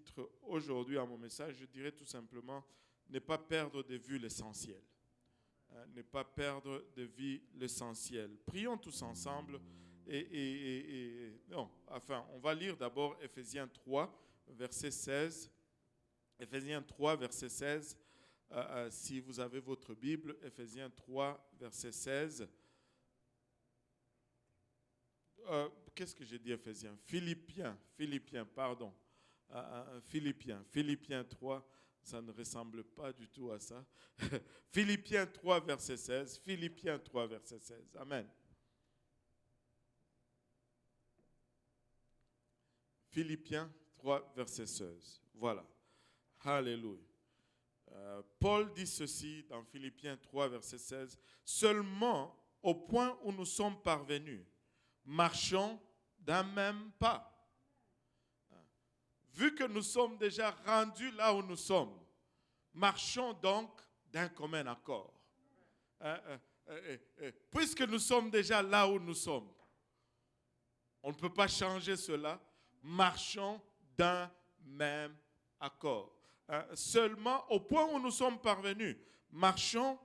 titre aujourd'hui à mon message, je dirais tout simplement ne pas perdre de vue l'essentiel. Ne pas perdre de vue l'essentiel. Prions tous ensemble on va lire d'abord Ephésiens 3, verset 16. Ephésiens 3, verset 16. Si vous avez votre Bible, Ephésiens 3, verset 16. Qu'est-ce que j'ai dit, Ephésiens? Philippiens, pardon. Philippiens 3, ça ne ressemble pas du tout à ça. Philippiens 3, verset 16. Philippiens 3, verset 16. Amen. Philippiens 3, verset 16. Voilà. Alléluia. Paul dit ceci dans Philippiens 3, verset 16. Seulement au point où nous sommes parvenus, marchons d'un même pas. Vu que nous sommes déjà rendus là où nous sommes, marchons donc d'un commun accord. Puisque nous sommes déjà là où nous sommes, on ne peut pas changer cela. Marchons d'un même accord. Seulement au point où nous sommes parvenus, marchons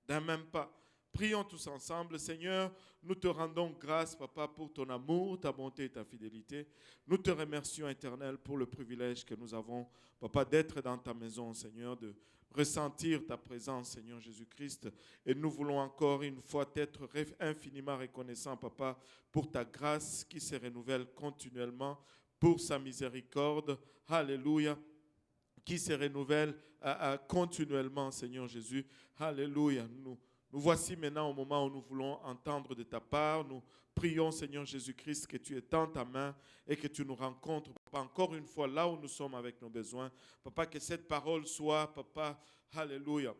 d'un même pas. Prions tous ensemble. Seigneur, nous te rendons grâce, Papa, pour ton amour, ta bonté et ta fidélité. Nous te remercions, Éternel, pour le privilège que nous avons, Papa, d'être dans ta maison, Seigneur, de ressentir ta présence, Seigneur Jésus-Christ. Et nous voulons encore une fois être infiniment reconnaissants, Papa, pour ta grâce qui se renouvelle continuellement, pour sa miséricorde. Alléluia. Qui se renouvelle continuellement, Seigneur Jésus. Alléluia. Nous voici maintenant au moment où nous voulons entendre de ta part. Nous prions, Seigneur Jésus-Christ, que tu étends ta main et que tu nous rencontres, Papa, encore une fois là où nous sommes avec nos besoins. Papa, que cette parole soit, Papa, alléluia,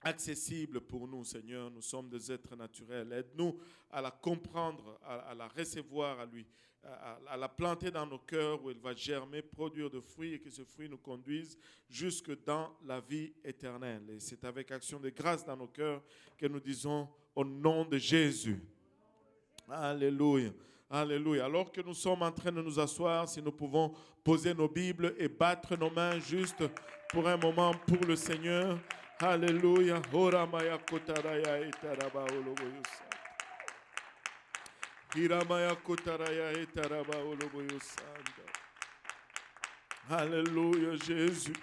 accessible pour nous, Seigneur. Nous sommes des êtres naturels. Aide-nous à la comprendre, à la recevoir, à la planter dans nos cœurs où elle va germer, produire de fruits et que ce fruit nous conduise jusque dans la vie éternelle. Et c'est avec action de grâce dans nos cœurs que nous disons au nom de Jésus. Alléluia. Alléluia. Alors que nous sommes en train de nous asseoir, si nous pouvons poser nos Bibles et battre nos mains juste pour un moment pour le Seigneur. Alléluia. Oramaya kotaraya itaraba oloboyusa. Hiramaya kotaraya itaraba oloboyusanda. Alléluia, Jésus.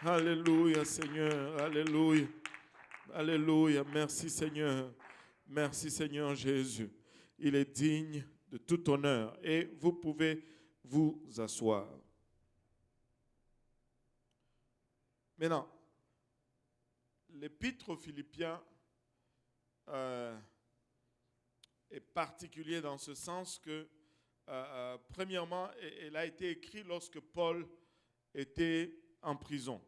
Alléluia, Seigneur. Alléluia. Alléluia. Merci, Seigneur. Merci, Seigneur Jésus. Il est digne de tout honneur. Et vous pouvez vous asseoir. Maintenant, l'épître aux Philippiens est particulier dans ce sens que, premièrement, elle a été écrite lorsque Paul était en prison.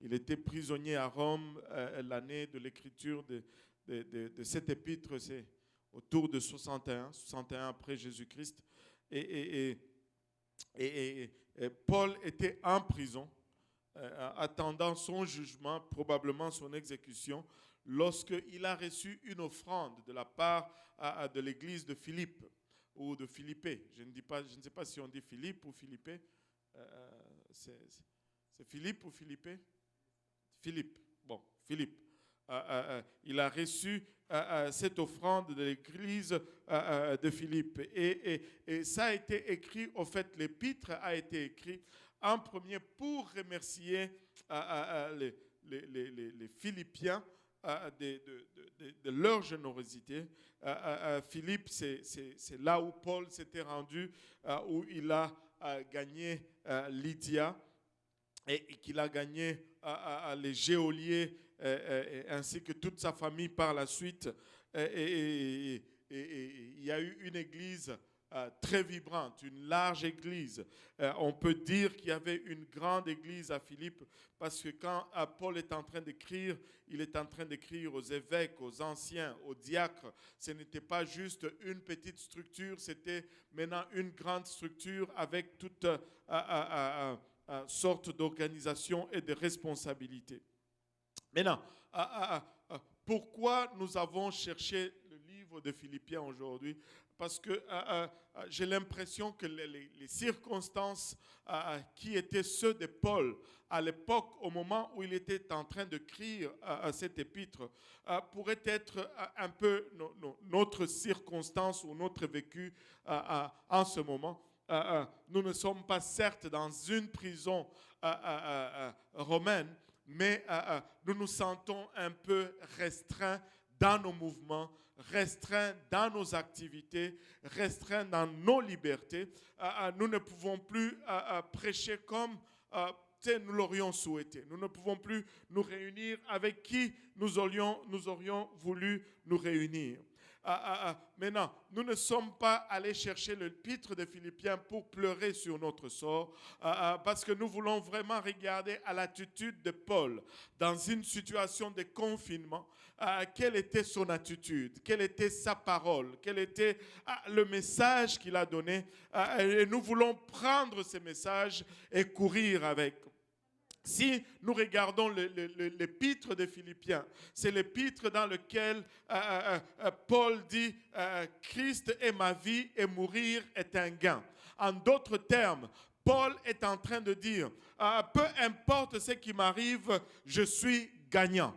Il était prisonnier à Rome. L'année de l'écriture de cette épître, c'est autour de 61 après Jésus-Christ. Et Paul était en prison, attendant son jugement, probablement son exécution, lorsqu'il a reçu une offrande de la part de l'église de Philippe ou de Philippée. Je ne sais pas si on dit Philippe ou Philippée. C'est Philippe ou Philippée? Philippe. Bon, Philippe. Il a reçu cette offrande de l'église de Philippe. Et ça a été écrit, au fait, l'épître a été écrit en premier pour remercier les Philippiens de leur générosité. Philippe, c'est là où Paul s'était rendu, où il a gagné Lydia. Et qu'il a gagné les geôliers ainsi que toute sa famille par la suite. Et il y a eu une église très vibrante, une large église. On peut dire qu'il y avait une grande église à Philippe parce que quand Paul est en train d'écrire, il est en train d'écrire aux évêques, aux anciens, aux diacres. Ce n'était pas juste une petite structure, c'était maintenant une grande structure avec toute sorte d'organisation et de responsabilité. Maintenant, pourquoi nous avons cherché le livre de Philippiens aujourd'hui? parce que j'ai l'impression que les circonstances qui étaient ceux de Paul à l'époque, au moment où il était en train d'écrire cet épître, pourraient être un peu notre circonstance ou notre vécu en ce moment. Nous ne sommes pas certes dans une prison romaine, mais nous nous sentons un peu restreints dans nos mouvements, restreints dans nos activités, restreints dans nos libertés. Nous ne pouvons plus prêcher comme nous l'aurions souhaité. Nous ne pouvons plus nous réunir avec qui nous aurions voulu nous réunir. Maintenant, nous ne sommes pas allés chercher l'épître de Philippiens pour pleurer sur notre sort, parce que nous voulons vraiment regarder à l'attitude de Paul dans une situation de confinement. Quelle était son attitude, quelle était sa parole, quel était le message qu'il a donné. Et nous voulons prendre ce message et courir avec. Si nous regardons l'épître de Philippiens, c'est l'épître dans lequel Paul dit Christ est ma vie et mourir est un gain. En d'autres termes, Paul est en train de dire peu importe ce qui m'arrive, je suis gagnant.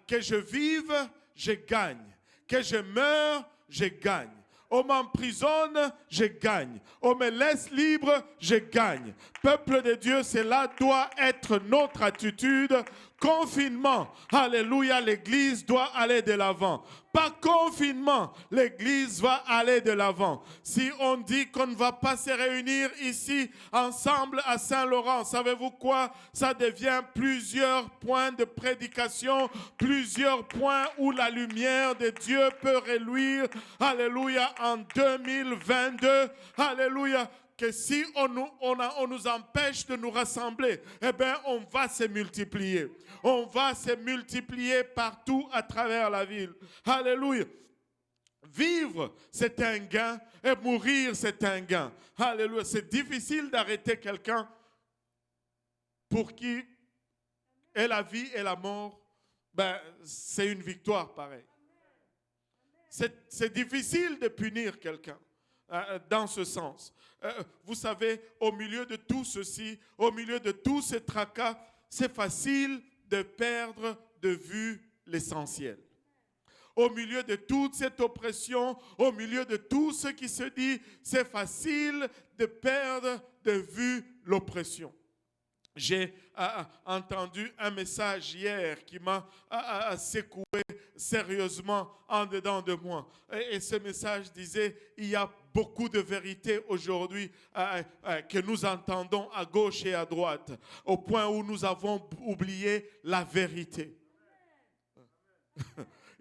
Que je vive, je gagne. Que je meure, je gagne. On m'emprisonne, je gagne. On me laisse libre, je gagne. Peuple de Dieu, cela doit être notre attitude. Confinement, alléluia, l'Église doit aller de l'avant. Pas confinement, l'Église va aller de l'avant. Si on dit qu'on ne va pas se réunir ici ensemble à Saint-Laurent, savez-vous quoi? Ça devient plusieurs points de prédication, plusieurs points où la lumière de Dieu peut reluire. Alléluia, en 2022. Alléluia. Que si on nous empêche de nous rassembler, eh bien, on va se multiplier. On va se multiplier partout à travers la ville. Alléluia. Vivre, c'est un gain, et mourir, c'est un gain. Alléluia. C'est difficile d'arrêter quelqu'un pour qui est la vie et la mort, ben, c'est une victoire pareille. C'est difficile de punir quelqu'un dans ce sens. Vous savez, au milieu de tout ceci, au milieu de tous ces tracas, c'est facile de perdre de vue l'essentiel. Au milieu de toute cette oppression, au milieu de tout ce qui se dit, c'est facile de perdre de vue l'oppression. J'ai entendu un message hier qui m'a secoué sérieusement en dedans de moi. Et ce message disait, il y a beaucoup de vérités aujourd'hui que nous entendons à gauche et à droite, au point où nous avons oublié la vérité.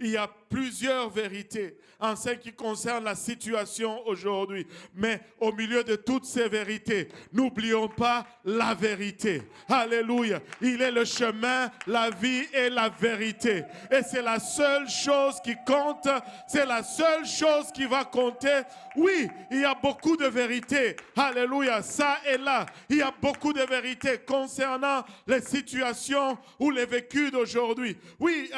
Il y a plusieurs vérités en ce qui concerne la situation aujourd'hui. Mais au milieu de toutes ces vérités, n'oublions pas la vérité. Alléluia. Il est le chemin, la vie et la vérité. Et c'est la seule chose qui compte. C'est la seule chose qui va compter. Oui, il y a beaucoup de vérités. Alléluia. Ça et là. Il y a beaucoup de vérités concernant les situations ou les vécus d'aujourd'hui. Oui,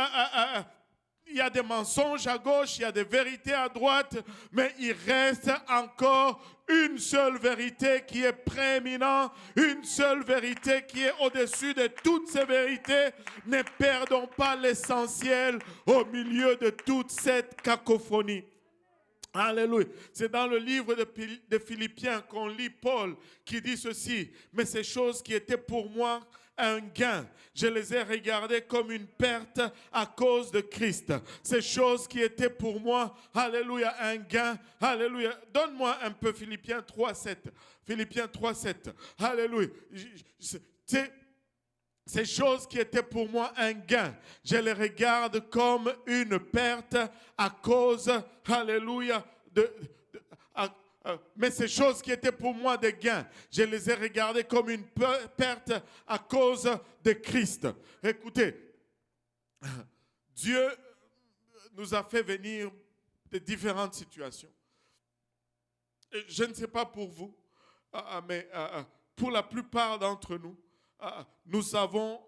il y a des mensonges à gauche, il y a des vérités à droite, mais il reste encore une seule vérité qui est prééminente, une seule vérité qui est au-dessus de toutes ces vérités. Ne perdons pas l'essentiel au milieu de toute cette cacophonie. Alléluia. C'est dans le livre de Philippiens qu'on lit Paul qui dit ceci. Mais ces choses qui étaient pour moi un gain, je les ai regardées comme une perte à cause de Christ. Ces choses qui étaient pour moi, alléluia, un gain. Alléluia. Donne-moi un peu Philippiens 3.7. Philippiens 3.7. Alléluia. Ces choses qui étaient pour moi un gain, je les regarde comme une perte à cause, alléluia, mais ces choses qui étaient pour moi des gains, je les ai regardées comme une perte à cause de Christ. Écoutez, Dieu nous a fait venir de différentes situations. Et je ne sais pas pour vous, mais pour la plupart d'entre nous, nous avons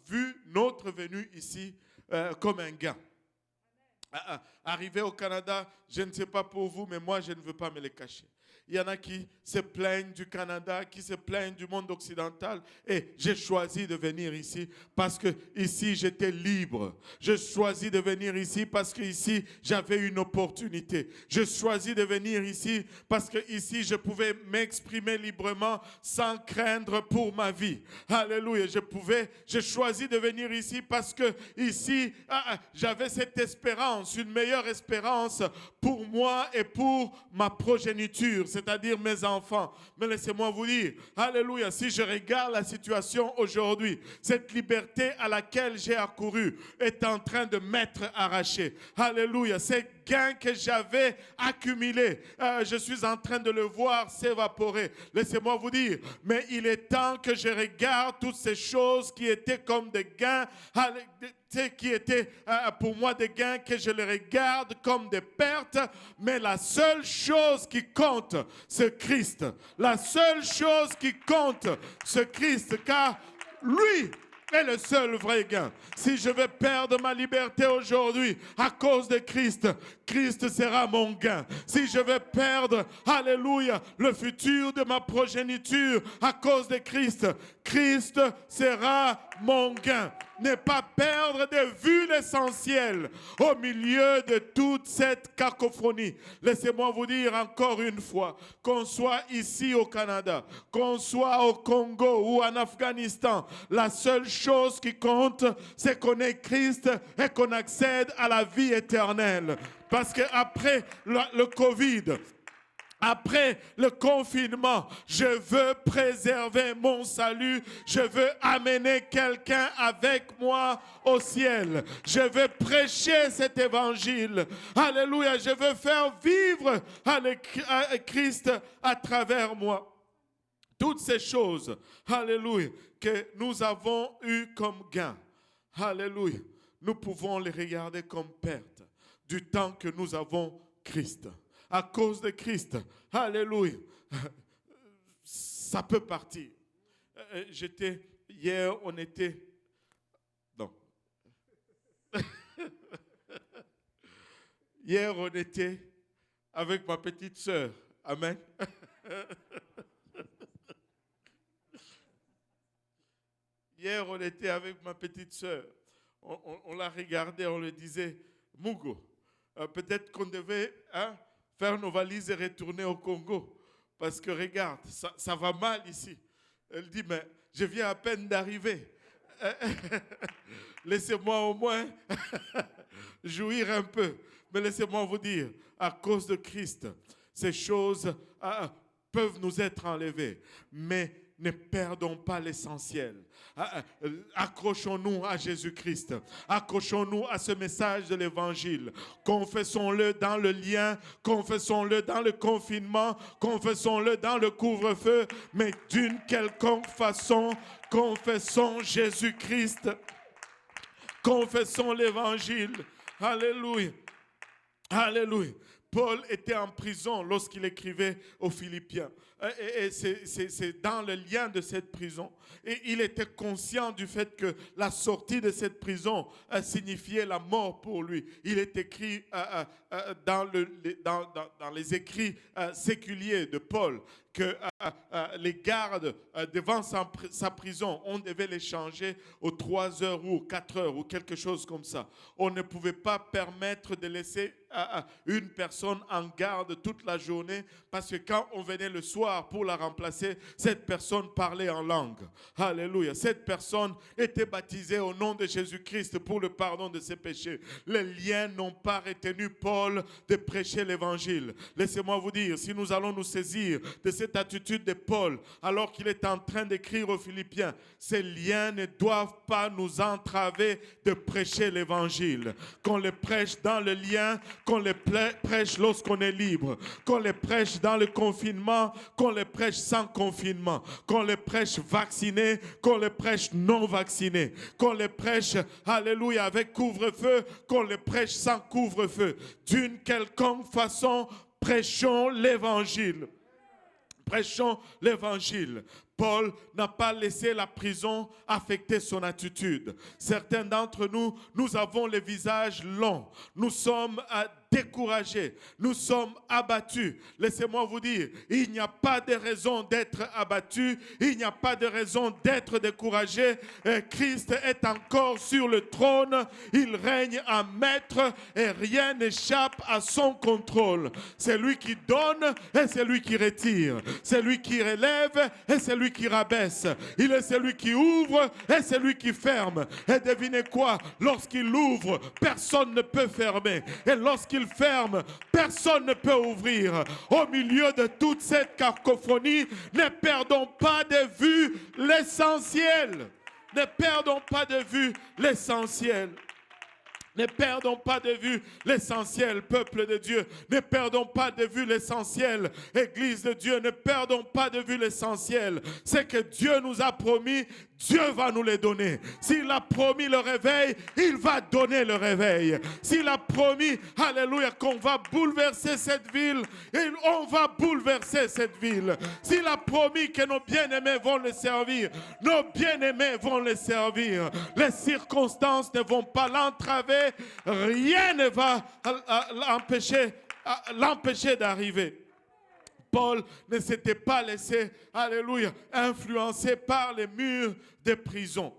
vu notre venue ici comme un gain. Arrivé au Canada, je ne sais pas pour vous, mais moi, je ne veux pas me les cacher. Il y en a qui se plaignent du Canada, qui se plaignent du monde occidental. Et j'ai choisi de venir ici parce que ici, j'étais libre. J'ai choisi de venir ici parce que ici, j'avais une opportunité. J'ai choisi de venir ici parce que ici, je pouvais m'exprimer librement sans craindre pour ma vie. Alléluia. J'ai choisi de venir ici parce que ici, j'avais cette espérance, une meilleure espérance pour moi et pour ma progéniture, c'est-à-dire mes enfants. Mais laissez-moi vous dire, alléluia, si je regarde la situation aujourd'hui, cette liberté à laquelle j'ai accouru est en train de m'être arrachée. Alléluia, ces gains que j'avais accumulés, je suis en train de le voir s'évaporer. Laissez-moi vous dire, mais il est temps que je regarde toutes ces choses qui étaient comme des gains, qui étaient pour moi des gains, que je les regarde comme des pertes, mais la seule chose qui compte, c'est Christ. La seule chose qui compte, c'est Christ, car lui est le seul vrai gain. Si je vais perdre ma liberté aujourd'hui à cause de Christ, Christ sera mon gain. Si je vais perdre, alléluia, le futur de ma progéniture à cause de Christ, Christ sera mon gain. Ne pas perdre de vue l'essentiel au milieu de toute cette cacophonie. Laissez-moi vous dire encore une fois, qu'on soit ici au Canada, qu'on soit au Congo ou en Afghanistan, la seule chose qui compte, c'est qu'on ait Christ et qu'on accède à la vie éternelle. Parce qu'après le Covid, après le confinement, je veux préserver mon salut. Je veux amener quelqu'un avec moi au ciel. Je veux prêcher cet évangile. Alléluia. Je veux faire vivre Christ à travers moi. Toutes ces choses, alléluia, que nous avons eues comme gain. Alléluia. Nous pouvons les regarder comme perte du temps que nous avons Christ. À cause de Christ, alléluia, ça peut partir. Hier, on était, non. Hier, on était avec ma petite sœur, amen. Hier, on était avec ma petite sœur. On la regardait, on lui disait, Mugo, peut-être qu'on devait faire nos valises et retourner au Congo. Parce que regarde, ça va mal ici. Elle dit, mais je viens à peine d'arriver. Laissez-moi au moins jouir un peu. Mais laissez-moi vous dire, à cause de Christ, ces choses peuvent nous être enlevées. Mais ne perdons pas l'essentiel. Accrochons-nous à Jésus-Christ. Accrochons-nous à ce message de l'Évangile. Confessons-le dans le lien, confessons-le dans le confinement, confessons-le dans le couvre-feu, mais d'une quelconque façon, confessons Jésus-Christ. Confessons l'Évangile. Alléluia. Alléluia. Paul était en prison lorsqu'il écrivait aux Philippiens. Et c'est dans le lien de cette prison. Et il était conscient du fait que la sortie de cette prison signifiait la mort pour lui. Il est écrit dans les écrits séculiers de Paul que les gardes devant sa prison, on devait les changer aux 3 heures ou aux 4 heures ou quelque chose comme ça. On ne pouvait pas permettre de laisser une personne en garde toute la journée parce que quand on venait le soir pour la remplacer, cette personne parlait en langue. Alléluia. Cette personne était baptisée au nom de Jésus-Christ pour le pardon de ses péchés. Les liens n'ont pas retenu Paul de prêcher l'évangile. Laissez-moi vous dire, si nous allons nous saisir de cette attitude de Paul alors qu'il est en train d'écrire aux Philippiens, ces liens ne doivent pas nous entraver de prêcher l'évangile. Qu'on les prêche dans le lien, qu'on les prêche lorsqu'on est libre, qu'on les prêche dans le confinement, qu'on les prêche sans confinement, qu'on les prêche vaccinés, qu'on les prêche non vaccinés, qu'on les prêche, alléluia, avec couvre-feu, qu'on les prêche sans couvre-feu. D'une quelconque façon, prêchons l'évangile. Prêchons l'évangile. Paul n'a pas laissé la prison affecter son attitude. Certains d'entre nous, nous avons les visages longs. Nous sommes découragés. Nous sommes abattus. Laissez-moi vous dire, il n'y a pas de raison d'être abattu. Il n'y a pas de raison d'être découragé. Christ est encore sur le trône. Il règne en maître et rien n'échappe à son contrôle. C'est lui qui donne et c'est lui qui retire. C'est lui qui relève et c'est lui qui rabaisse. Il est celui qui ouvre et c'est lui qui ferme. Et devinez quoi? Lorsqu'il ouvre, personne ne peut fermer. Et lorsqu'il ferme, personne ne peut ouvrir. Au milieu de toute cette cacophonie, ne perdons pas de vue l'essentiel. Ne perdons pas de vue l'essentiel. Ne perdons pas de vue l'essentiel, peuple de Dieu. Ne perdons pas de vue l'essentiel, Église de Dieu. Ne perdons pas de vue l'essentiel. C'est que Dieu nous a promis, Dieu va nous les donner. S'il a promis le réveil, il va donner le réveil. S'il a promis, alléluia, qu'on va bouleverser cette ville, on va bouleverser cette ville. S'il a promis que nos bien-aimés vont le servir, nos bien-aimés vont le servir. Les circonstances ne vont pas l'entraver. Rien ne va l'empêcher d'arriver. Paul ne s'était pas laissé, alléluia, influencer par les murs des prisons.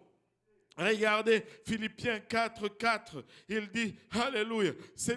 Regardez Philippiens 4:4, il dit, alléluia,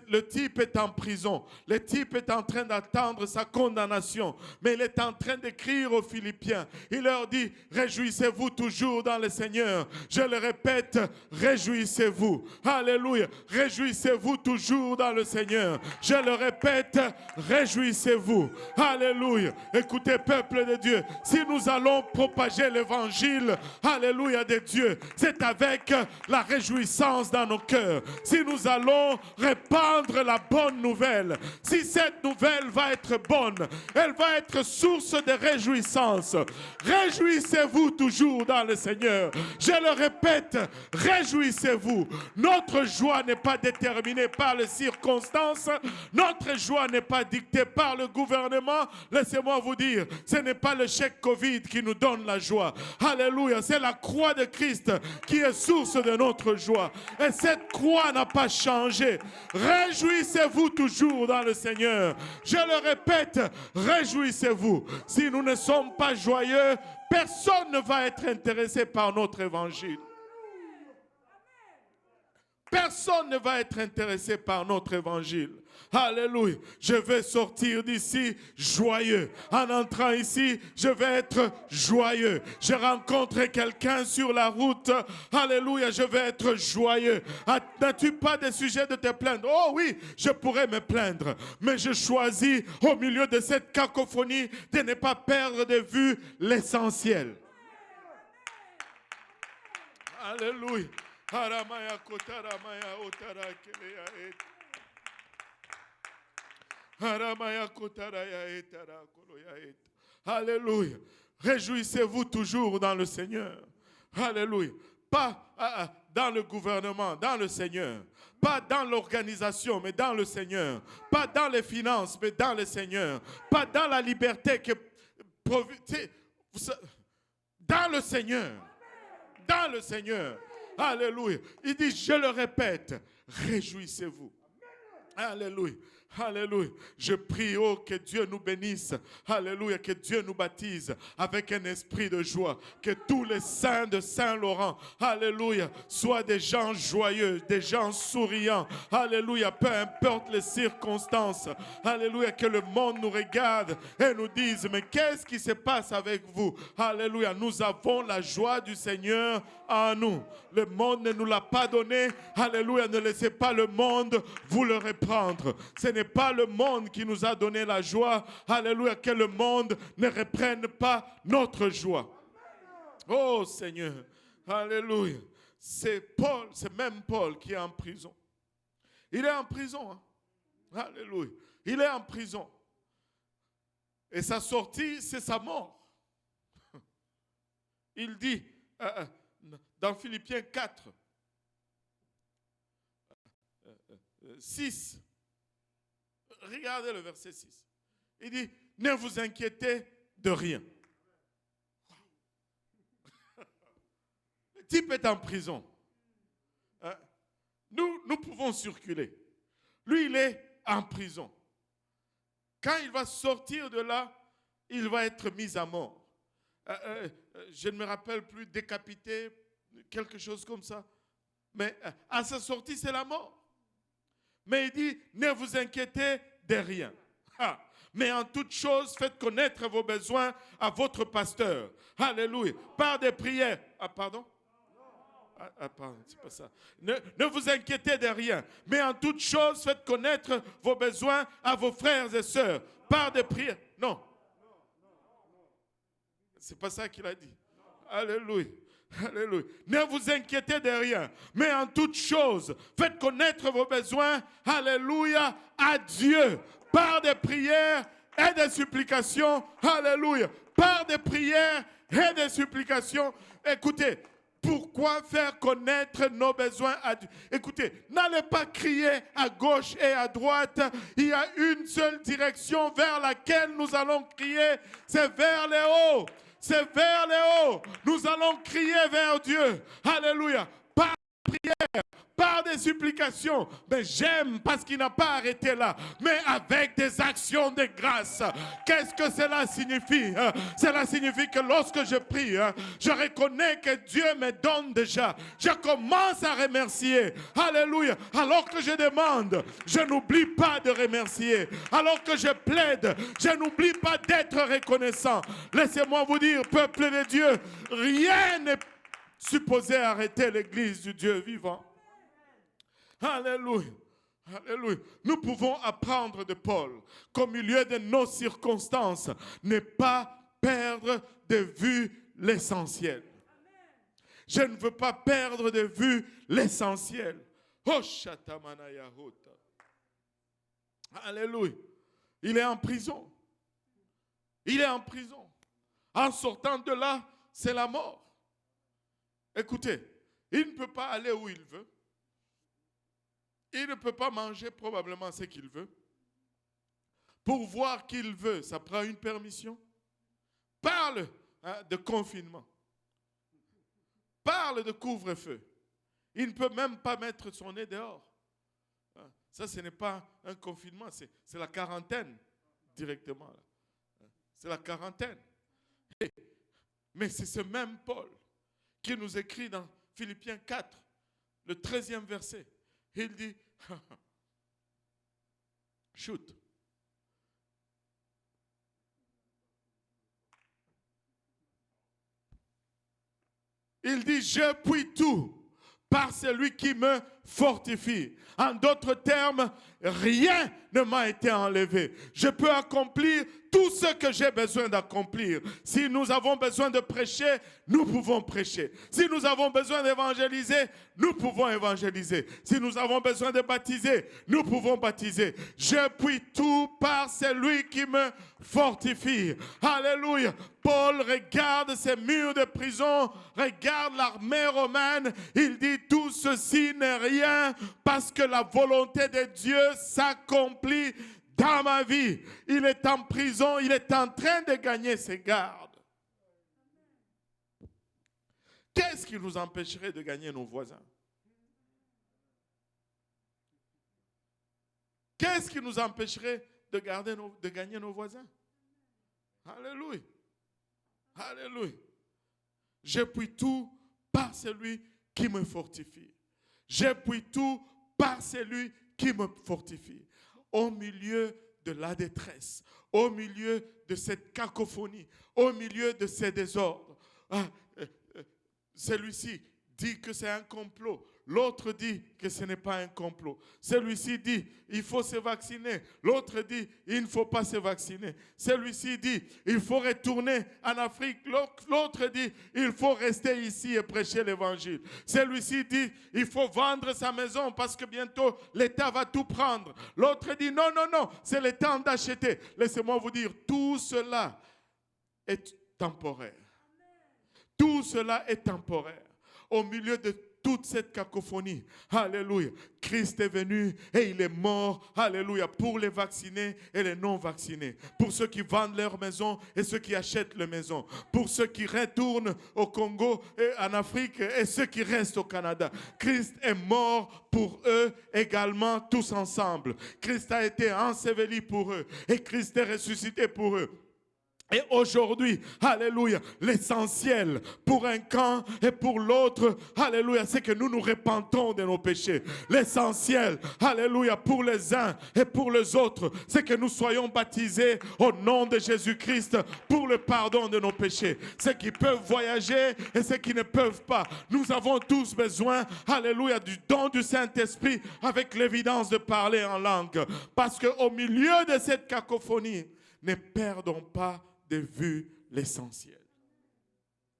le type est en prison, le type est en train d'attendre sa condamnation, mais il est en train d'écrire aux Philippiens, il leur dit, réjouissez-vous toujours dans le Seigneur, je le répète, réjouissez-vous, alléluia, réjouissez-vous toujours dans le Seigneur, je le répète, réjouissez-vous, alléluia, écoutez peuple de Dieu, si nous allons propager l'évangile, alléluia de Dieu, c'est avec la réjouissance dans nos cœurs. Si nous allons répandre la bonne nouvelle, si cette nouvelle va être bonne, elle va être source de réjouissance. Réjouissez-vous toujours dans le Seigneur. Je le répète, réjouissez-vous. Notre joie n'est pas déterminée par les circonstances. Notre joie n'est pas dictée par le gouvernement. Laissez-moi vous dire, ce n'est pas le chèque Covid qui nous donne la joie. Alléluia, c'est la croix de Christ qui est source de notre joie. Et cette croix n'a pas changé. Réjouissez-vous toujours dans le Seigneur. Je le répète, réjouissez-vous. Si nous ne sommes pas joyeux, personne ne va être intéressé par notre évangile. Personne ne va être intéressé par notre évangile. Alléluia. Je vais sortir d'ici joyeux. En entrant ici, je vais être joyeux. Je rencontre quelqu'un sur la route. Alléluia, je vais être joyeux. N'as-tu pas de sujet de te plaindre? Oh oui, je pourrais me plaindre. Mais je choisis au milieu de cette cacophonie de ne pas perdre de vue l'essentiel. Alléluia. Alléluia. Réjouissez-vous toujours dans le Seigneur. Alléluia. Pas dans le gouvernement, dans le Seigneur. Pas dans l'organisation, mais dans le Seigneur. Pas dans les finances, mais dans le Seigneur. Pas dans la liberté que... Dans le Seigneur. Dans le Seigneur. Alléluia. Il dit, je le répète, réjouissez-vous. Alléluia. Alléluia. Je prie, oh, que Dieu nous bénisse. Alléluia. Que Dieu nous baptise avec un esprit de joie. Que tous les saints de Saint-Laurent, alléluia, soient des gens joyeux, des gens souriants. Alléluia. Peu importe les circonstances. Alléluia. Que le monde nous regarde et nous dise, mais qu'est-ce qui se passe avec vous? Alléluia. Nous avons la joie du Seigneur en nous. Le monde ne nous l'a pas donné. Alléluia. Ne laissez pas le monde vous le reprendre. Ce n'est pas le monde qui nous a donné la joie. Alléluia, que le monde ne reprenne pas notre joie. Oh Seigneur, alléluia. C'est Paul, c'est même Paul qui est en prison. Il est en prison. Hein? Alléluia. Il est en prison. Et sa sortie, c'est sa mort. Il dit dans Philippiens 4, 6, regardez le verset 6. Il dit, ne vous inquiétez de rien. type est en prison. Hein? Nous pouvons circuler. Lui, il est en prison. Quand il va sortir de là, il va être mis à mort. Je ne me rappelle plus, décapité, quelque chose comme ça. Mais à sa sortie, c'est la mort. Mais il dit, ne vous inquiétez de rien. Ah. Mais en toute chose, faites connaître vos besoins à votre pasteur. Alléluia. Par des prières. Ah, pardon? Pardon, c'est pas ça. Ne vous inquiétez de rien. Mais en toute chose, faites connaître vos besoins à vos frères et sœurs. Par des prières. Non. C'est pas ça qu'il a dit. Alléluia. Alléluia. Ne vous inquiétez de rien, mais en toute chose, faites connaître vos besoins, alléluia, à Dieu, par des prières et des supplications, alléluia, par des prières et des supplications. Écoutez, pourquoi faire connaître nos besoins à Dieu? Écoutez, n'allez pas crier à gauche et à droite. Il y a une seule direction vers laquelle nous allons crier, c'est vers les hauts. C'est vers les hauts. Nous allons crier vers Dieu. Alléluia. Par prière, par des supplications. Mais j'aime parce qu'il n'a pas arrêté là. Mais avec des actions de grâce. Qu'est-ce que cela signifie? Cela signifie que lorsque je prie, je reconnais que Dieu me donne déjà. Je commence à remercier. Alléluia. Alors que je demande, je n'oublie pas de remercier. Alors que je plaide, je n'oublie pas d'être reconnaissant. Laissez-moi vous dire, peuple de Dieu, rien n'est supposé arrêter l'église du Dieu vivant. Alléluia. Alléluia. Nous pouvons apprendre de Paul qu'au milieu de nos circonstances, ne pas perdre de vue l'essentiel. Je ne veux pas perdre de vue l'essentiel. Oh, Shatamanayahota. Alléluia. Il est en prison. Il est en prison. En sortant de là, c'est la mort. Écoutez, il ne peut pas aller où il veut. Il ne peut pas manger probablement ce qu'il veut. Pour voir qu'il veut, ça prend une permission. Parle de confinement. Parle de couvre-feu. Il ne peut même pas mettre son nez dehors. Ça, ce n'est pas un confinement, c'est la quarantaine directement. C'est la quarantaine. Mais c'est ce même Paul qui nous écrit dans Philippiens 4, le 13e verset. Il dit, shoot. Il dit, je puis tout par celui qui me fortifie. En d'autres termes, rien ne m'a été enlevé. Je peux accomplir tout ce que j'ai besoin d'accomplir. Si nous avons besoin de prêcher, nous pouvons prêcher. Si nous avons besoin d'évangéliser, nous pouvons évangéliser. Si nous avons besoin de baptiser, nous pouvons baptiser. Je puis tout par celui qui me fortifie. Alléluia. Paul regarde ces murs de prison, regarde l'armée romaine. Il dit, tout ceci n'est rien parce que la volonté de Dieu s'accomplit dans ma vie. Il est en prison, il est en train de gagner ses gardes. Qu'est-ce qui nous empêcherait de gagner nos voisins? Qu'est-ce qui nous empêcherait de gagner nos voisins? Alléluia. Alléluia. Je puis tout par celui qui me fortifie. Je puis tout par celui qui me fortifie. Au milieu de la détresse, au milieu de cette cacophonie, au milieu de ces désordres, celui-ci dit que c'est un complot. L'autre dit que ce n'est pas un complot. Celui-ci dit, il faut se vacciner. L'autre dit, il ne faut pas se vacciner. Celui-ci dit, il faut retourner en Afrique. L'autre dit, il faut rester ici et prêcher l'évangile. Celui-ci dit, il faut vendre sa maison parce que bientôt l'État va tout prendre. L'autre dit, non, non, non, c'est le temps d'acheter. Laissez-moi vous dire, tout cela est temporaire. Tout cela est temporaire. Au milieu de toute cette cacophonie, alléluia, Christ est venu et il est mort, alléluia, pour les vaccinés et les non vaccinés, pour ceux qui vendent leur maison et ceux qui achètent leur maison, pour ceux qui retournent au Congo et en Afrique et ceux qui restent au Canada. Christ est mort pour eux également, tous ensemble. Christ a été enseveli pour eux et Christ est ressuscité pour eux. Et aujourd'hui, alléluia, l'essentiel pour un camp et pour l'autre, alléluia, c'est que nous nous repentons de nos péchés. L'essentiel, alléluia, pour les uns et pour les autres, c'est que nous soyons baptisés au nom de Jésus-Christ pour le pardon de nos péchés. Ceux qui peuvent voyager et ceux qui ne peuvent pas. Nous avons tous besoin, alléluia, du don du Saint-Esprit avec l'évidence de parler en langue. Parce qu'au milieu de cette cacophonie, ne perdons pas de vue l'essentiel.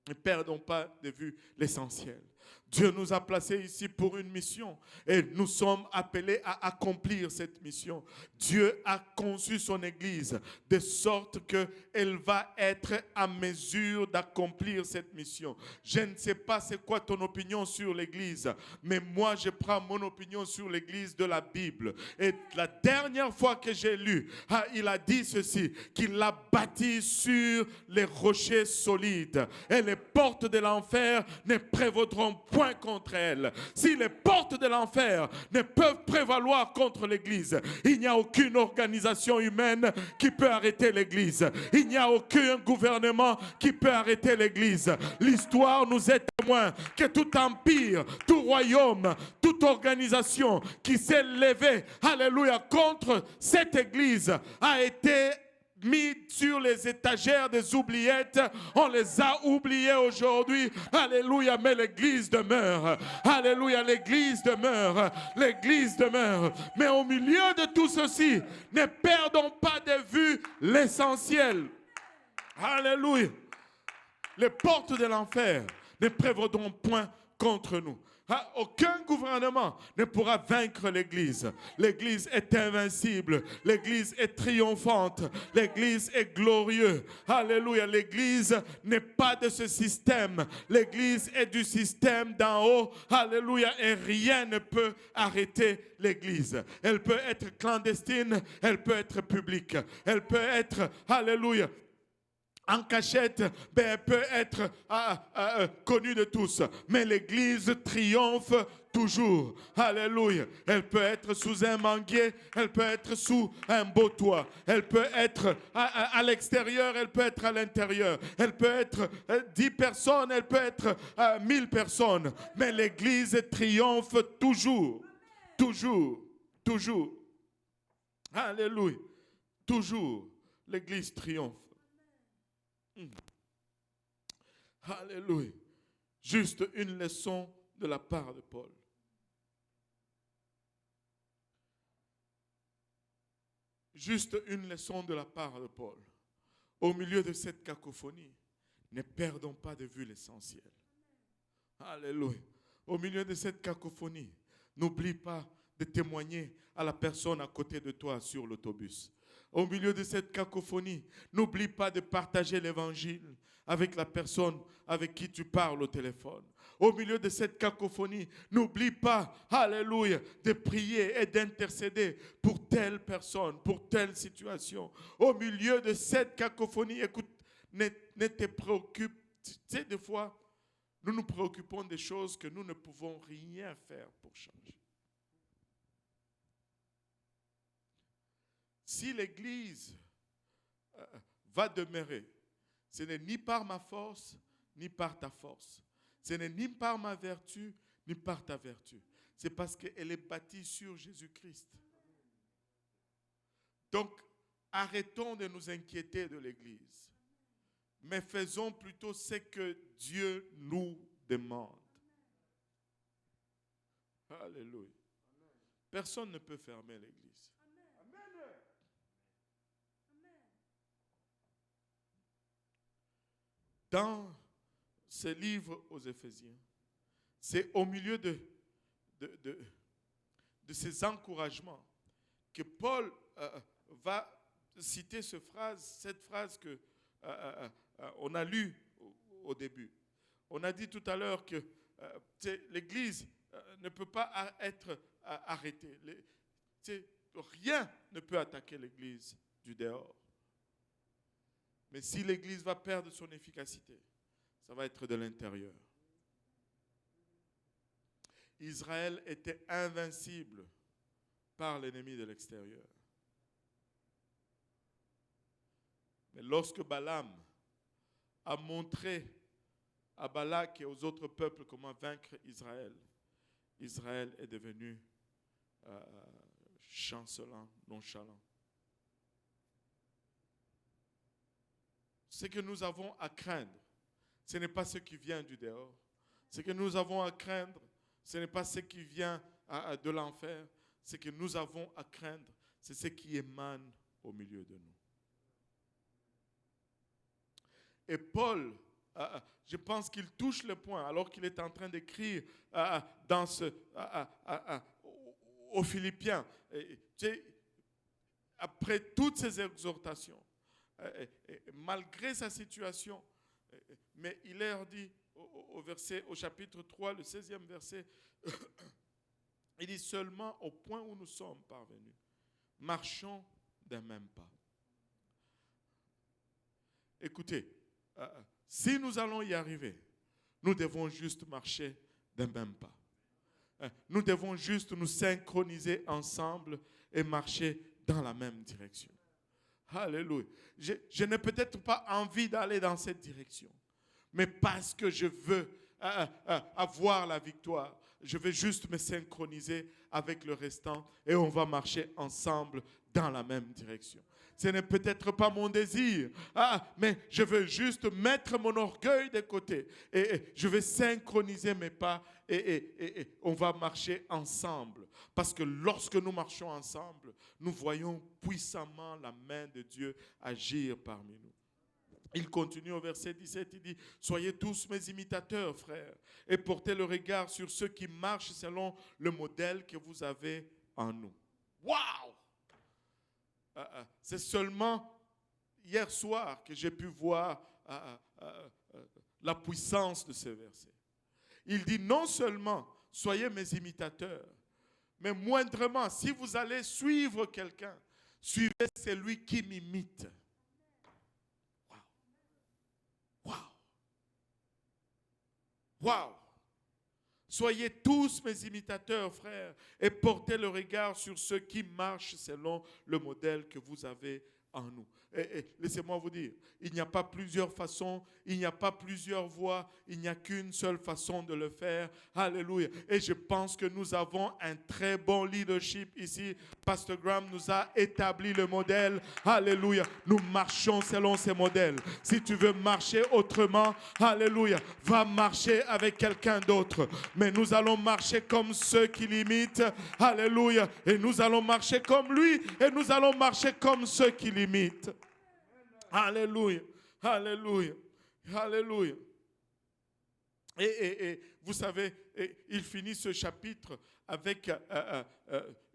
Ne perdons pas de vue l'essentiel. Dieu nous a placés ici pour une mission et nous sommes appelés à accomplir cette mission. Dieu a conçu son Église de sorte qu'elle va être à mesure d'accomplir cette mission. Je ne sais pas c'est quoi ton opinion sur l'Église, mais moi je prends mon opinion sur l'Église de la Bible. Et la dernière fois que j'ai lu, il a dit ceci, qu'il l'a bâti sur les rochers solides et les portes de l'enfer ne prévaudront point contre elle. Si les portes de l'enfer ne peuvent prévaloir contre l'Église, il n'y a aucune organisation humaine qui peut arrêter l'Église. Il n'y a aucun gouvernement qui peut arrêter l'Église. L'histoire nous est témoin que tout empire, tout royaume, toute organisation qui s'est levée, alléluia, contre cette Église a été mis sur les étagères des oubliettes. On les a oubliés aujourd'hui. Alléluia, mais l'Église demeure. Alléluia, l'Église demeure. L'Église demeure. Mais au milieu de tout ceci, ne perdons pas de vue l'essentiel. Alléluia. Les portes de l'enfer ne prévaudront point contre nous. Aucun gouvernement ne pourra vaincre l'Église. L'Église est invincible. L'Église est triomphante. L'Église est glorieuse. Alléluia. L'Église n'est pas de ce système. L'Église est du système d'en haut. Alléluia. Et rien ne peut arrêter l'Église. Elle peut être clandestine. Elle peut être publique. Elle peut être, alléluia, en cachette, elle peut être connue de tous. Mais l'Église triomphe toujours. Alléluia. Elle peut être sous un manguier, elle peut être sous un beau toit. Elle peut être à l'extérieur, elle peut être à l'intérieur. Elle peut être 10 personnes, elle peut être 1000 personnes. Mais l'Église triomphe toujours. Toujours. Toujours. Alléluia. Toujours. L'Église triomphe. Alléluia. Juste une leçon de la part de Paul. Juste une leçon de la part de Paul. Au milieu de cette cacophonie, ne perdons pas de vue l'essentiel. Alléluia. Au milieu de cette cacophonie, n'oublie pas de témoigner à la personne à côté de toi sur l'autobus. Au milieu de cette cacophonie, n'oublie pas de partager l'évangile avec la personne avec qui tu parles au téléphone. Au milieu de cette cacophonie, n'oublie pas, alléluia, de prier et d'intercéder pour telle personne, pour telle situation. Au milieu de cette cacophonie, écoute, ne te préoccupe. Tu sais, des fois, nous nous préoccupons des choses que nous ne pouvons rien faire pour changer. Si l'Église va demeurer, ce n'est ni par ma force, ni par ta force. Ce n'est ni par ma vertu, ni par ta vertu. C'est parce qu'elle est bâtie sur Jésus-Christ. Donc, arrêtons de nous inquiéter de l'Église. Mais faisons plutôt ce que Dieu nous demande. Alléluia. Personne ne peut fermer l'Église. Dans ce livre aux Éphésiens, c'est au milieu de ces encouragements que Paul va citer cette phrase qu'on a lue au début. On a dit tout à l'heure que L'Église ne peut pas être arrêtée. Rien ne peut attaquer l'Église du dehors. Mais si l'Église va perdre son efficacité, ça va être de l'intérieur. Israël était invincible par l'ennemi de l'extérieur. Mais lorsque Balaam a montré à Balak et aux autres peuples comment vaincre Israël, Israël est devenu chancelant, nonchalant. Ce que nous avons à craindre, ce n'est pas ce qui vient du dehors. Ce que nous avons à craindre, ce n'est pas ce qui vient de l'enfer. Ce que nous avons à craindre, c'est ce qui émane au milieu de nous. Et Paul, je pense qu'il touche le point alors qu'il est en train d'écrire aux Philippiens. Après toutes ces exhortations, malgré sa situation, mais il leur dit au chapitre 3, le 16e verset, il dit seulement au point où nous sommes parvenus, marchons d'un même pas. Écoutez, si nous allons y arriver, nous devons juste marcher d'un même pas. Nous devons juste nous synchroniser ensemble et marcher dans la même direction. Alléluia. Je n'ai peut-être pas envie d'aller dans cette direction, mais parce que je veux avoir la victoire, je vais juste me synchroniser avec le restant et on va marcher ensemble dans la même direction. Ce n'est peut-être pas mon désir, mais je veux juste mettre mon orgueil de côté et je vais synchroniser mes pas et on va marcher ensemble. Parce que lorsque nous marchons ensemble, nous voyons puissamment la main de Dieu agir parmi nous. Il continue au verset 17, il dit « Soyez tous mes imitateurs, frères, et portez le regard sur ceux qui marchent selon le modèle que vous avez en nous. » Waouh! C'est seulement hier soir que j'ai pu voir la puissance de ce verset. Il dit non seulement « Soyez mes imitateurs », mais moindrement, si vous allez suivre quelqu'un, suivez celui qui m'imite. Waouh! Soyez tous mes imitateurs, frères, et portez le regard sur ceux qui marchent selon le modèle que vous avez en nous. Et laissez-moi vous dire, il n'y a pas plusieurs façons, il n'y a pas plusieurs voies, il n'y a qu'une seule façon de le faire. Alléluia. Et je pense que nous avons un très bon leadership ici. Pasteur Graham nous a établi le modèle. Alléluia. Nous marchons selon ces modèles. Si tu veux marcher autrement, alléluia, va marcher avec quelqu'un d'autre. Mais nous allons marcher comme ceux qui l'imitent. Alléluia. Et nous allons marcher comme lui. Et nous allons marcher comme ceux qui l'imitent. Alléluia, alléluia, alléluia. Et vous savez, il finit ce chapitre avec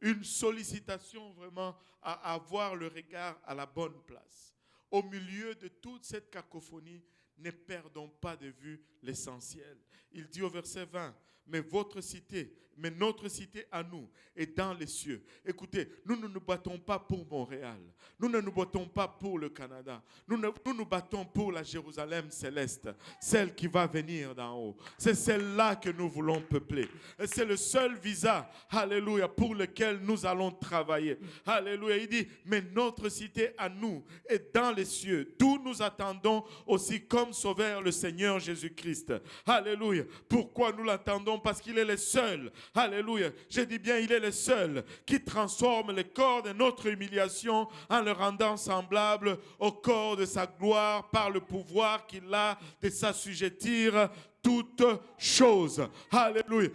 une sollicitation vraiment à avoir le regard à la bonne place. Au milieu de toute cette cacophonie, ne perdons pas de vue l'essentiel. Il dit au verset 20, mais votre cité, mais notre cité à nous est dans les cieux. Écoutez, nous ne nous battons pas pour Montréal. Nous ne nous battons pas pour le Canada. Nous nous battons pour la Jérusalem céleste, celle qui va venir d'en haut. C'est celle-là que nous voulons peupler. Et c'est le seul visa, alléluia, pour lequel nous allons travailler. Alléluia, il dit, mais notre cité à nous est dans les cieux, d'où nous attendons aussi comme sauveur le Seigneur Jésus-Christ. Alléluia. Pourquoi nous l'attendons? Parce qu'il est le seul. Alléluia. Je dis bien, il est le seul qui transforme le corps de notre humiliation en le rendant semblable au corps de sa gloire par le pouvoir qu'il a de s'assujettir toutes choses. Alléluia.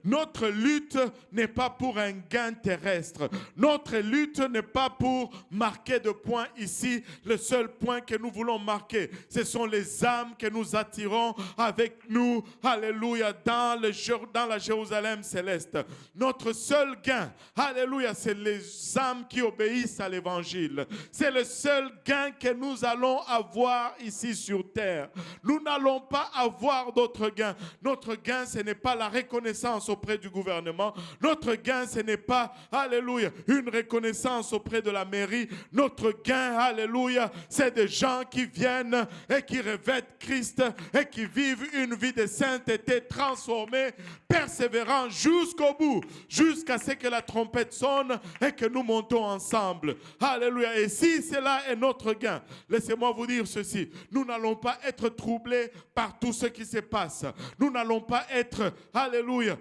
Notre lutte n'est pas pour un gain terrestre. Notre lutte n'est pas pour marquer de points ici. Le seul point que nous voulons marquer, ce sont les âmes que nous attirons avec nous. Alléluia. Dans la Jérusalem céleste. Notre seul gain, alléluia, c'est les âmes qui obéissent à l'évangile. C'est le seul gain que nous allons avoir ici sur terre. Nous n'allons pas avoir avoir d'autres gains. Notre gain, ce n'est pas la reconnaissance auprès du gouvernement. Notre gain, ce n'est pas, alléluia, une reconnaissance auprès de la mairie. Notre gain, alléluia, c'est des gens qui viennent et qui revêtent Christ et qui vivent une vie de sainteté transformée, persévérant jusqu'au bout, jusqu'à ce que la trompette sonne et que nous montons ensemble. Alléluia. Et si cela est notre gain, laissez-moi vous dire ceci, nous n'allons pas être troublés par tout ce qui se passe. Nous n'allons pas être, alléluia,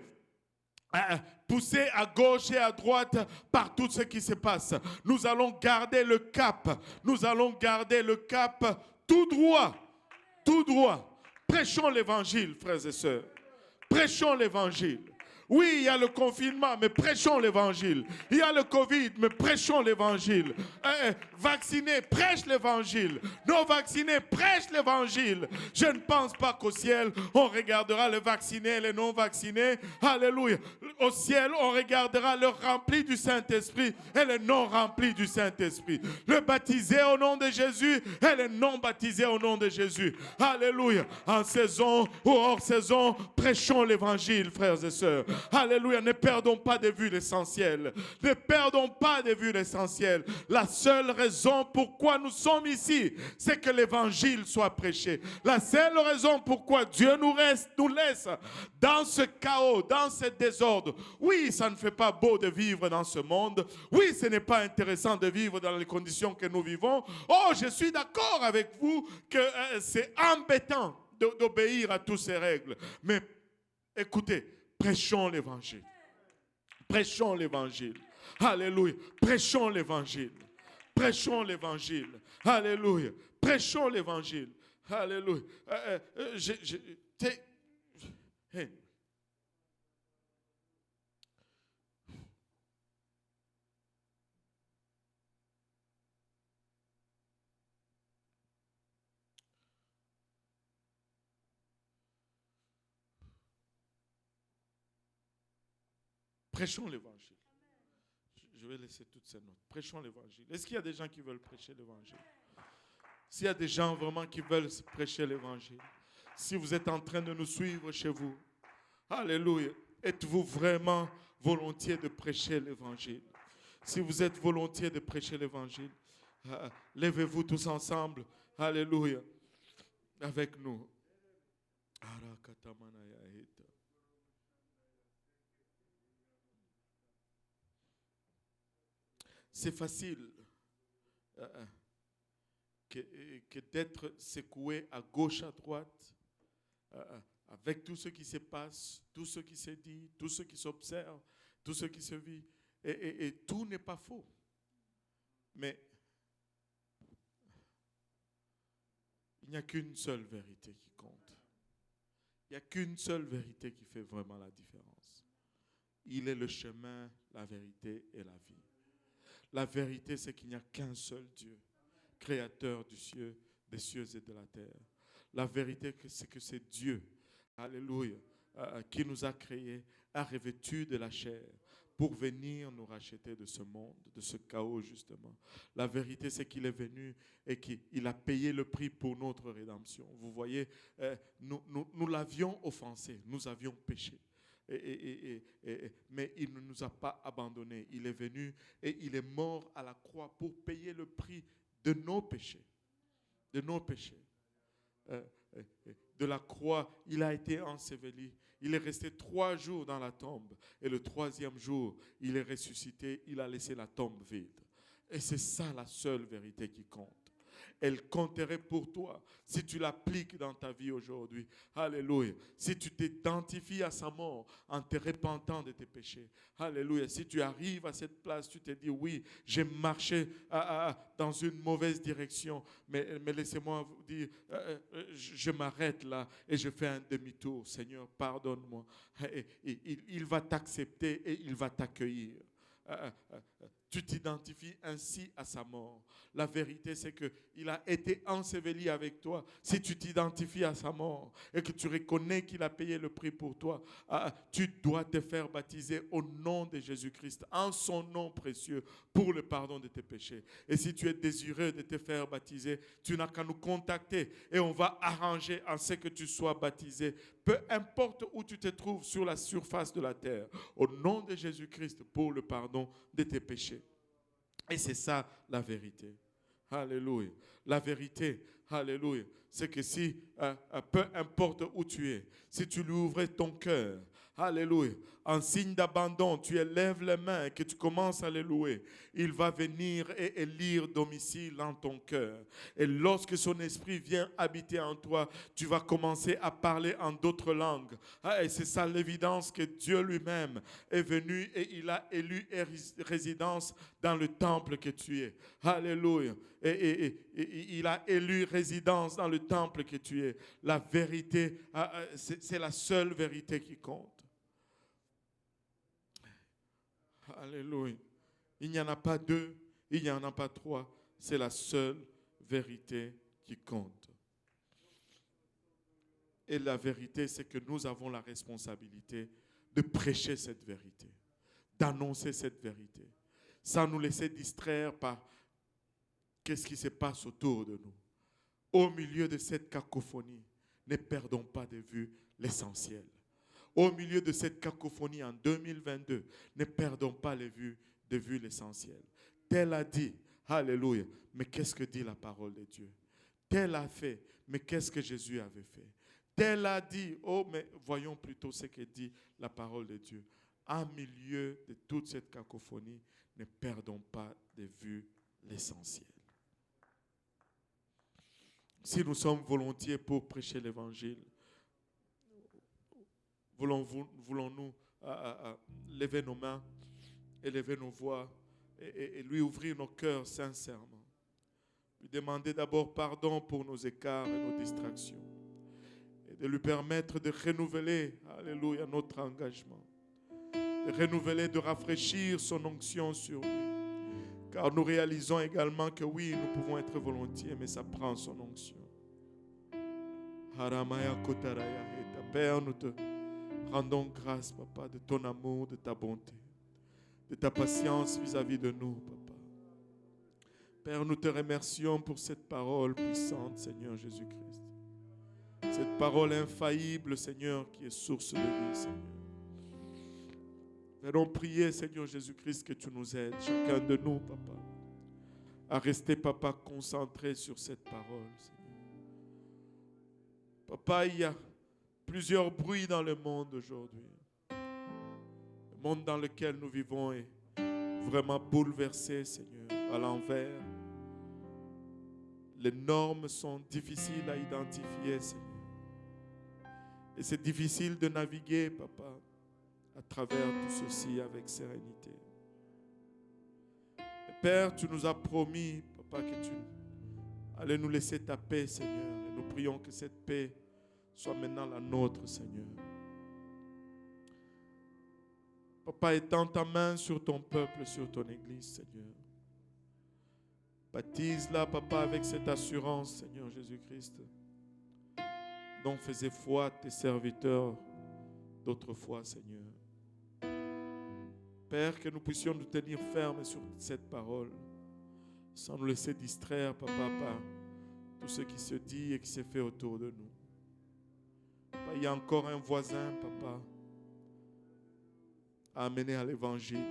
poussés à gauche et à droite par tout ce qui se passe. Nous allons garder le cap. Nous allons garder le cap tout droit. Tout droit. Prêchons l'évangile, frères et sœurs. Prêchons l'évangile. Oui, il y a le confinement, mais prêchons l'évangile. Il y a le Covid, mais prêchons l'évangile. Vaccinés, prêchent l'évangile. Non vaccinés, prêchent l'évangile. Je ne pense pas qu'au ciel, on regardera les vaccinés et les non vaccinés. Alléluia. Au ciel, on regardera le rempli du Saint-Esprit et les non remplis du Saint-Esprit. Le baptisé au nom de Jésus et les non baptisés au nom de Jésus. Alléluia. En saison ou hors saison, prêchons l'évangile, frères et sœurs. Alléluia, ne perdons pas de vue l'essentiel. Ne perdons pas de vue l'essentiel. La seule raison pourquoi nous sommes ici, c'est que l'évangile soit prêché. La seule raison pourquoi Dieu nous laisse dans ce chaos, dans ce désordre. Oui, ça ne fait pas beau de vivre dans ce monde. Oui, ce n'est pas intéressant de vivre dans les conditions que nous vivons. Oh, je suis d'accord avec vous que c'est embêtant d'obéir à toutes ces règles. Mais écoutez, prêchons l'évangile. Prêchons l'évangile. Alléluia. Prêchons l'évangile. Prêchons l'évangile. Alléluia. Prêchons l'évangile. Alléluia. Hey. Prêchons l'évangile. Je vais laisser toutes ces notes. Prêchons l'évangile. Est-ce qu'il y a des gens qui veulent prêcher l'évangile? S'il y a des gens vraiment qui veulent prêcher l'évangile, si vous êtes en train de nous suivre chez vous, alléluia, êtes-vous vraiment volontiers de prêcher l'évangile? Si vous êtes volontiers de prêcher l'évangile, levez-vous tous ensemble, alléluia, avec nous. C'est facile que d'être secoué à gauche, à droite, avec tout ce qui se passe, tout ce qui se dit, tout ce qui s'observe, tout ce qui se vit. Et tout n'est pas faux. Mais il n'y a qu'une seule vérité qui compte. Il n'y a qu'une seule vérité qui fait vraiment la différence. Il est le chemin, la vérité et la vie. La vérité, c'est qu'il n'y a qu'un seul Dieu, créateur des cieux et de la terre. La vérité, c'est que c'est Dieu, alléluia, qui nous a créés, a revêtu de la chair pour venir nous racheter de ce monde, de ce chaos justement. La vérité, c'est qu'il est venu et qu'il a payé le prix pour notre rédemption. Vous voyez, nous l'avions offensé, nous avions péché. Mais il ne nous a pas abandonnés. Il est venu et il est mort à la croix pour payer le prix de nos péchés. De nos péchés. De la croix, il a été enseveli. Il est resté 3 jours dans la tombe. Et le 3e jour, il est ressuscité. Il a laissé la tombe vide. Et c'est ça la seule vérité qui compte. Elle compterait pour toi si tu l'appliques dans ta vie aujourd'hui. Alléluia. Si tu t'identifies à sa mort en te repentant de tes péchés. Alléluia. Si tu arrives à cette place, tu te dis oui, j'ai marché dans une mauvaise direction. Mais laissez-moi vous dire, je m'arrête là et je fais un demi-tour. Seigneur, pardonne-moi. Il va t'accepter et il va t'accueillir. tu t'identifies ainsi à sa mort. La vérité, c'est qu'il a été enseveli avec toi. Si tu t'identifies à sa mort et que tu reconnais qu'il a payé le prix pour toi, tu dois te faire baptiser au nom de Jésus-Christ, en son nom précieux, pour le pardon de tes péchés. Et si tu es désireux de te faire baptiser, tu n'as qu'à nous contacter et on va arranger en ce que tu sois baptisé, peu importe où tu te trouves sur la surface de la terre, au nom de Jésus-Christ, pour le pardon de tes péchés. Et c'est ça la vérité. Alléluia. La vérité, alléluia, c'est que si, peu importe où tu es, si tu lui ouvrais ton cœur, alléluia, en signe d'abandon, tu élèves les mains et que tu commences à les louer, il va venir et élire domicile en ton cœur. Et lorsque son esprit vient habiter en toi, tu vas commencer à parler en d'autres langues. Et c'est ça l'évidence que Dieu lui-même est venu et il a élu résidence dans le temple que tu es. Alléluia. Et il a élu résidence dans le temple que tu es. La vérité, c'est la seule vérité qui compte. Alléluia. Il n'y en a pas deux, il n'y en a pas trois. C'est la seule vérité qui compte. Et la vérité, c'est que nous avons la responsabilité de prêcher cette vérité, d'annoncer cette vérité, sans nous laisser distraire par qu'est-ce qui se passe autour de nous. Au milieu de cette cacophonie, ne perdons pas de vue l'essentiel. Au milieu de cette cacophonie en 2022, ne perdons pas de vue l'essentiel. Tel a dit, alléluia, mais qu'est-ce que dit la parole de Dieu? Tel a fait, mais qu'est-ce que Jésus avait fait? Tel a dit, oh, mais voyons plutôt ce que dit la parole de Dieu. En milieu de toute cette cacophonie, ne perdons pas de vue l'essentiel. Si nous sommes volontiers pour prêcher l'évangile, voulons-nous lever nos mains, élever nos voix et lui ouvrir nos cœurs sincèrement. Lui demander d'abord pardon pour nos écarts et nos distractions. Et de lui permettre de renouveler, alléluia, notre engagement. De renouveler, de rafraîchir son onction sur lui. Car nous réalisons également que oui, nous pouvons être volontiers, mais ça prend son onction. Père, nous te rendons grâce, Papa, de ton amour, de ta bonté, de ta patience vis-à-vis de nous, Papa. Père, nous te remercions pour cette parole puissante, Seigneur Jésus-Christ. Cette parole infaillible, Seigneur, qui est source de vie, Seigneur. Venons prier, Seigneur Jésus-Christ, que tu nous aides, chacun de nous, Papa, à rester, Papa, concentré sur cette parole, Seigneur. Papa, il y a plusieurs bruits dans le monde aujourd'hui. Le monde dans lequel nous vivons est vraiment bouleversé, Seigneur, à l'envers. Les normes sont difficiles à identifier, Seigneur. Et c'est difficile de naviguer, Papa, à travers tout ceci avec sérénité. Et Père, tu nous as promis, Papa, que tu allais nous laisser ta paix, Seigneur. Et nous prions que cette paix soit maintenant la nôtre, Seigneur. Papa, étends ta main sur ton peuple, sur ton Église, Seigneur. Baptise-la, Papa, avec cette assurance, Seigneur Jésus-Christ, dont faisaient foi tes serviteurs d'autrefois, Seigneur. Père, que nous puissions nous tenir fermes sur cette parole, sans nous laisser distraire, Papa, par tout ce qui se dit et qui se fait autour de nous. Papa, il y a encore un voisin, Papa, à amener à l'évangile.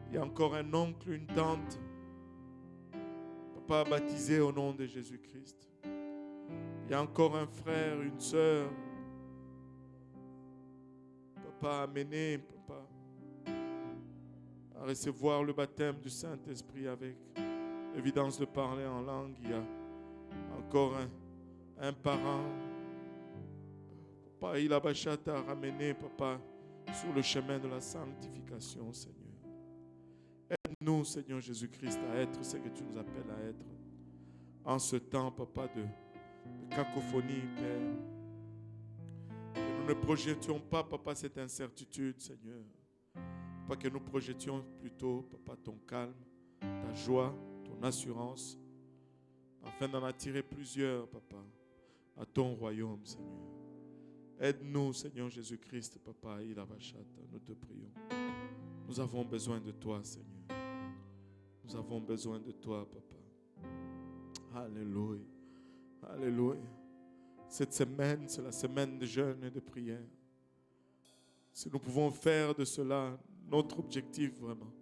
Il y a encore un oncle, une tante, Papa, baptisé au nom de Jésus-Christ. Il y a encore un frère, une sœur, Papa, amené, Papa, à recevoir le baptême du Saint-Esprit avec évidence de parler en langue. Il y a encore un parent, Papa, il a bachata ramené, Papa, sur le chemin de la sanctification, Seigneur. Aide-nous, Seigneur Jésus-Christ, à être ce que tu nous appelles à être en ce temps, Papa, de cacophonie, Père. Que nous ne projetions pas, Papa, cette incertitude, Seigneur. Papa, que nous projetions plutôt, Papa, ton calme, ta joie, ton assurance, afin d'en attirer plusieurs, Papa, à ton royaume, Seigneur. Aide-nous, Seigneur Jésus-Christ, Papa, Ilavachata, nous te prions. Nous avons besoin de toi, Seigneur. Nous avons besoin de toi, Papa. Alléluia. Alléluia. Cette semaine, c'est la semaine de jeûne et de prière. Si nous pouvons faire de cela notre objectif vraiment,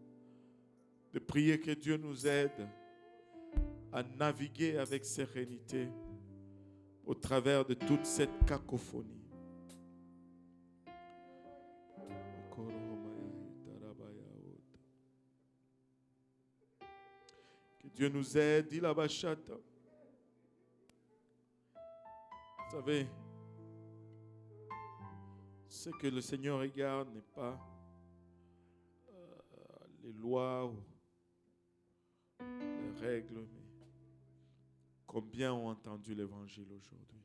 de prier que Dieu nous aide à naviguer avec sérénité au travers de toute cette cacophonie. Que Dieu nous aide, dit la bachata. Vous savez, ce que le Seigneur regarde n'est pas les lois ou les règles, mais combien ont entendu l'évangile aujourd'hui?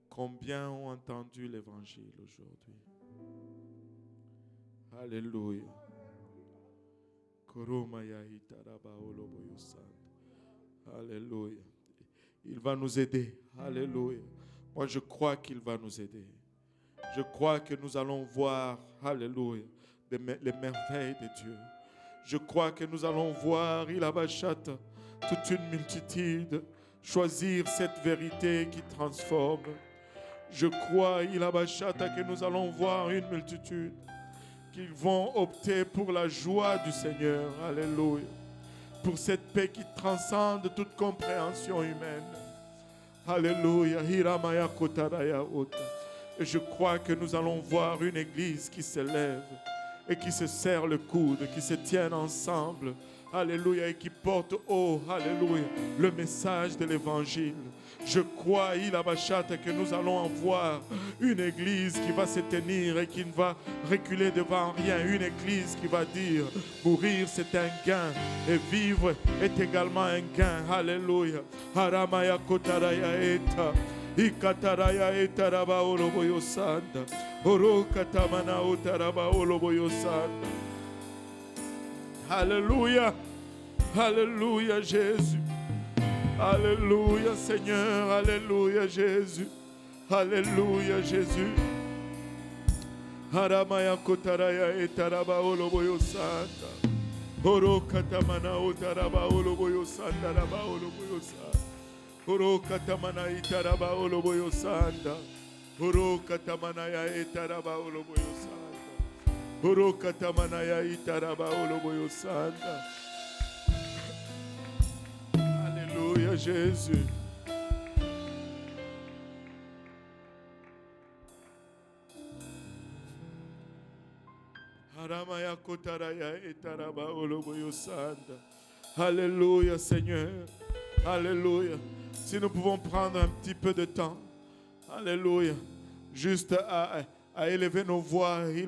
Combien ont entendu l'évangile aujourd'hui? Alléluia. Alléluia. Il va nous aider. Alléluia. Moi, je crois qu'il va nous aider. Je crois que nous allons voir, alléluia, les merveilles de Dieu. Je crois que nous allons voir, toute une multitude choisir cette vérité qui transforme. Je crois, que nous allons voir une multitude qui vont opter pour la joie du Seigneur. Alléluia. Pour cette paix qui transcende toute compréhension humaine. Alléluia. Et je crois que nous allons voir une église qui se lève et qui se serre le coude, qui se tienne ensemble. Alléluia. Et qui porte haut, alléluia, le message de l'évangile. Je crois, que nous allons voir une église qui va se tenir et qui ne va reculer devant rien. Une église qui va dire, mourir c'est un gain et vivre est également un gain. Alléluia. Haramaya kotaraya eta. Ikataraya eta raba oloboyo sanda. Oro katamana utaraba oloboyo sanda. Alléluia. Alléluia Jésus. Alléluia Seigneur, alléluia Jésus, alléluia Jésus. Haramaya kotaraya etaraba oloboyo sanda. Oro katamana utaraba oloboyo sanda raba oloboyo sanda. Oro katamana itaraba oloboyo sanda. Oro katamana ya etaraba oloboyo sanda. Oro katamana ya itaraba oloboyo sanda. Alléluia Jésus. Alléluia Seigneur. Alléluia. Si nous pouvons prendre un petit peu de temps. Alléluia. Juste à élever nos voix, et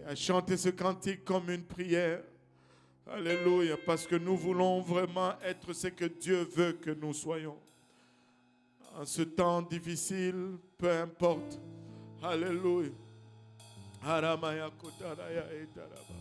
à chanter ce cantique comme une prière. Alléluia, parce que nous voulons vraiment être ce que Dieu veut que nous soyons. En ce temps difficile, peu importe. Alléluia. Haramaya kotaraya etaraba.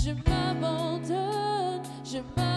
je m'abandonne, je m'abandonne.